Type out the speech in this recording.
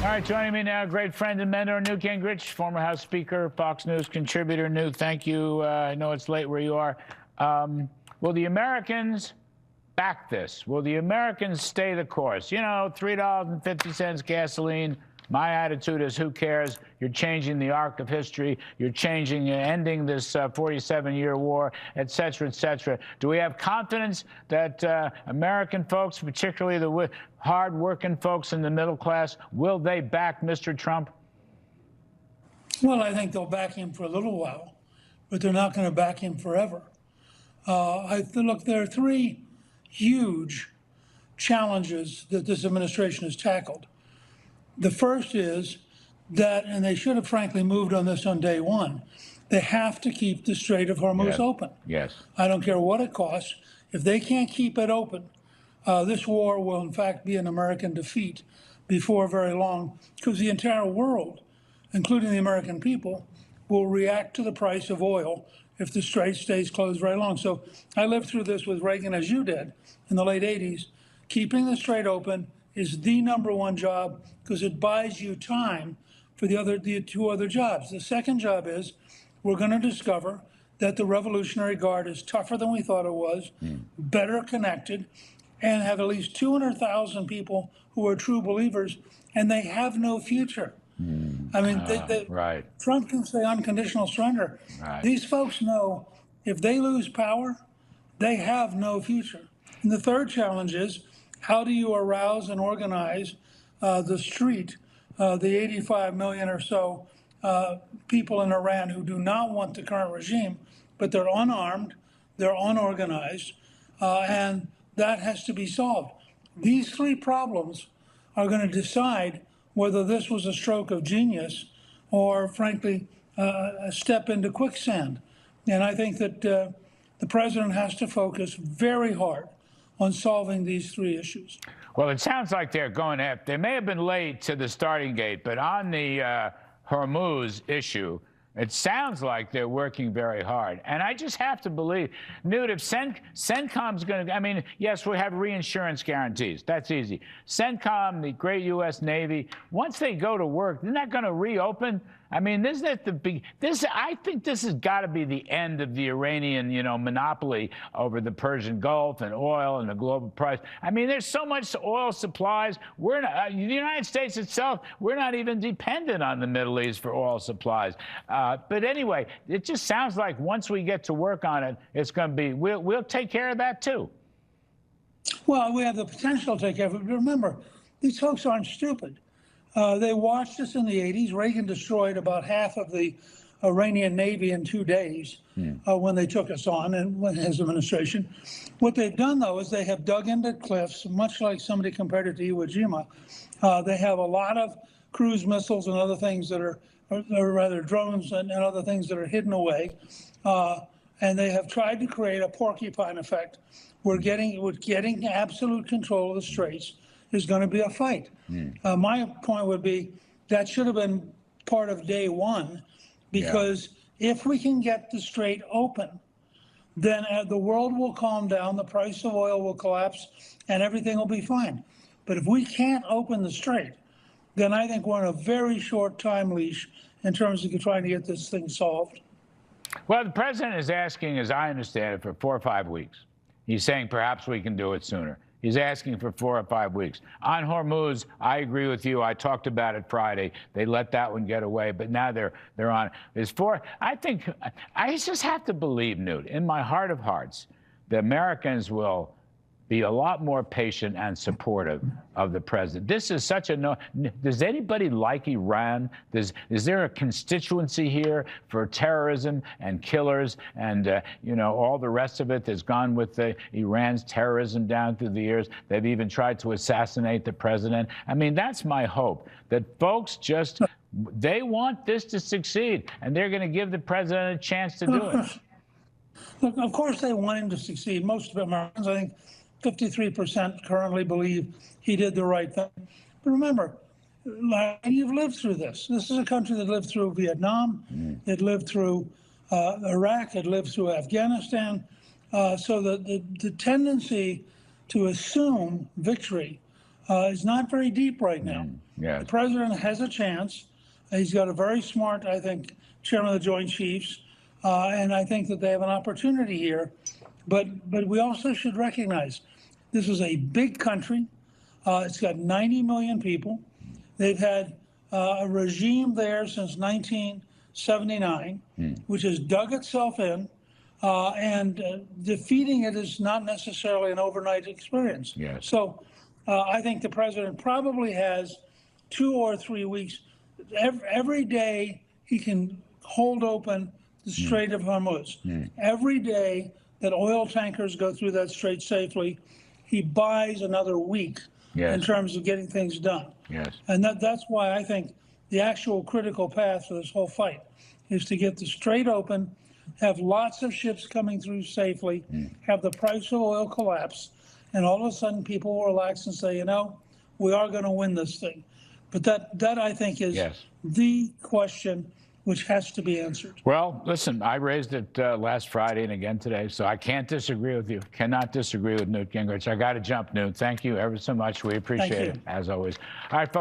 All right, joining me now, great friend and mentor, Newt Gingrich, former House Speaker, Fox News contributor. Newt, thank you. I know it's late where you are. Will the Americans back this? Will the Americans stay the course? You know, $3.50 gasoline. My attitude is, who cares? You're changing the arc of history. You're changing, ending this 47-year war, et cetera, et cetera. Do we have confidence that American folks, particularly the hard-working folks in the middle class, will they back Mr. Trump? Well, I think they'll back him for a little while, but they're not going to back him forever. Look, there are three huge challenges that this administration has tackled. The first is that, and they should have frankly moved on this on day one, they have to keep the Strait of Hormuz open. Yes. I don't care what it costs. If they can't keep it open, this war will in fact be an American defeat before very long, because the entire world, including the American people, will react to the price of oil if the Strait stays closed very long. So I lived through this with Reagan, as you did, in the late 80s. Keeping the Strait open is the #1 job, because it buys you time for the two other jobs. The second job is, we're going to discover that the Revolutionary Guard is tougher than we thought it was, better connected, and have at least 200,000 people who are true believers, and they have no future. I mean, right. Trump can say unconditional surrender. Right. These folks know if they lose power, they have no future. And the third challenge is, how do you arouse and organize the street, the 85 million or so people in Iran who do not want the current regime, but they're unarmed, they're unorganized, and that has to be solved. These three problems are going to decide whether this was a stroke of genius or, frankly, a step into quicksand. And I think that the president has to focus very hard on solving these three issues. Well, it sounds like they're going after. They may have been late to the starting gate, but on the Hormuz issue, it sounds like they're working very hard. And I just have to believe, Newt, if CENTCOM's going to, I mean, yes, we have reinsurance guarantees. That's easy. CENTCOM, the great U.S. Navy, once they go to work, they're not going to reopen. I mean, isn't it the big, I think this has got to be the end of the Iranian, monopoly over the Persian Gulf and oil and the global price. I mean, there's so much oil supplies. We're not, the United States itself, we're not even dependent on the Middle East for oil supplies. But anyway, it just sounds like once we get to work on it, it's going to be, we'll take care of that too. Well, we have the potential to take care of it. But remember, these folks aren't stupid. They watched us in the 80s. Reagan destroyed about half of the Iranian Navy in 2 days when they took us on, and when his administration. What they've done, though, is they have dug into cliffs, much like somebody compared it to Iwo Jima. They have a lot of cruise missiles and other things that are rather drones and other things that are hidden away. And they have tried to create a porcupine effect. Getting absolute control of the straits is going to be a fight. My point would be that should have been part of day one, because if we can get the strait open, then the world will calm down, the price of oil will collapse, and everything will be fine. But if we can't open the strait, then I think we're on a very short time leash in terms of trying to get this thing solved. Well, the president is asking, as I understand it, for 4 or 5 weeks. He's saying perhaps we can do it sooner. He's asking for 4 or 5 weeks. On Hormuz, I agree with you. I talked about it Friday. They let that one get away, but now they're on. There's 4. I think I just have to believe, Newt, in my heart of hearts, the Americans will be a lot more patient and supportive of the president. This is such a no. Does anybody like Iran? Is there a constituency here for terrorism and killers and all the rest of it that's gone with Iran's terrorism down through the years? They've even tried to assassinate the president. I mean, that's my hope, that folks just, they want this to succeed, and they're going to give the president a chance to do it. Look, of course they want him to succeed. Most of Americans, I think, 53% currently believe he did the right thing. But remember, you've lived through this. This is a country that lived through Vietnam. It lived through Iraq. It lived through Afghanistan. So the tendency to assume victory is not very deep right now. Yes. The president has a chance. He's got a very smart, I think, chairman of the Joint Chiefs, and I think that they have an opportunity here. But we also should recognize this is a big country. It's got 90 million people. They've had a regime there since 1979, which has dug itself in, and defeating it is not necessarily an overnight experience. Yes. So I think the president probably has 2 or 3 weeks. Every day he can hold open the Strait of Hormuz. Every day that oil tankers go through that strait safely, he buys another week in terms of getting things done. Yes. And that's why I think the actual critical path for this whole fight is to get the strait open, have lots of ships coming through safely, have the price of oil collapse, and all of a sudden people will relax and say, you know, we are going to win this thing. But that I think is the question which has to be answered. Well, listen, I raised it last Friday and again today, so I can't disagree with you. Cannot disagree with Newt Gingrich. I got to jump, Newt. Thank you ever so much. We appreciate it, as always. All right, folks.